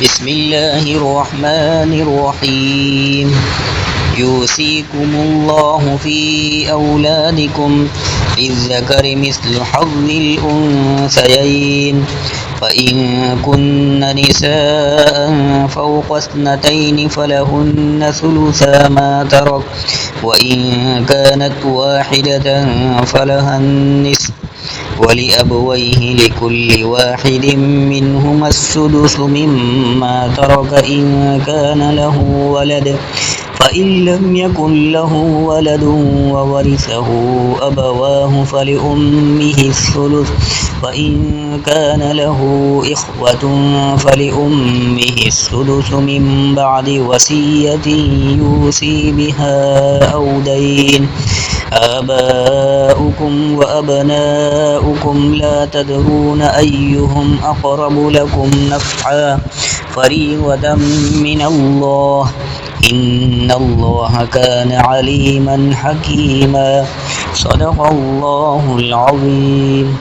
بسم الله الرحمن الرحيم يوصيكم الله في أولادكم للذكر مثل حظ الأنثيين فإن كن نساء فوق اثنتين فلهن ثلثا ما ترك وإن كانت واحدة فلها النصف ولأبويه لكل واحد منهما السدس مما ترك إن كان له ولد فإن لم يكن له ولد وورثه أبواه فلأمه الثلث وإن كان له إخوة فلأمه السدس من بعد وصية يوصي بها أو دين آباؤكم وأبناؤكم لا تدرون أيهم أقرب لكم نفعا فريضة من الله إن الله كان عليما حكيما صدق الله العظيم.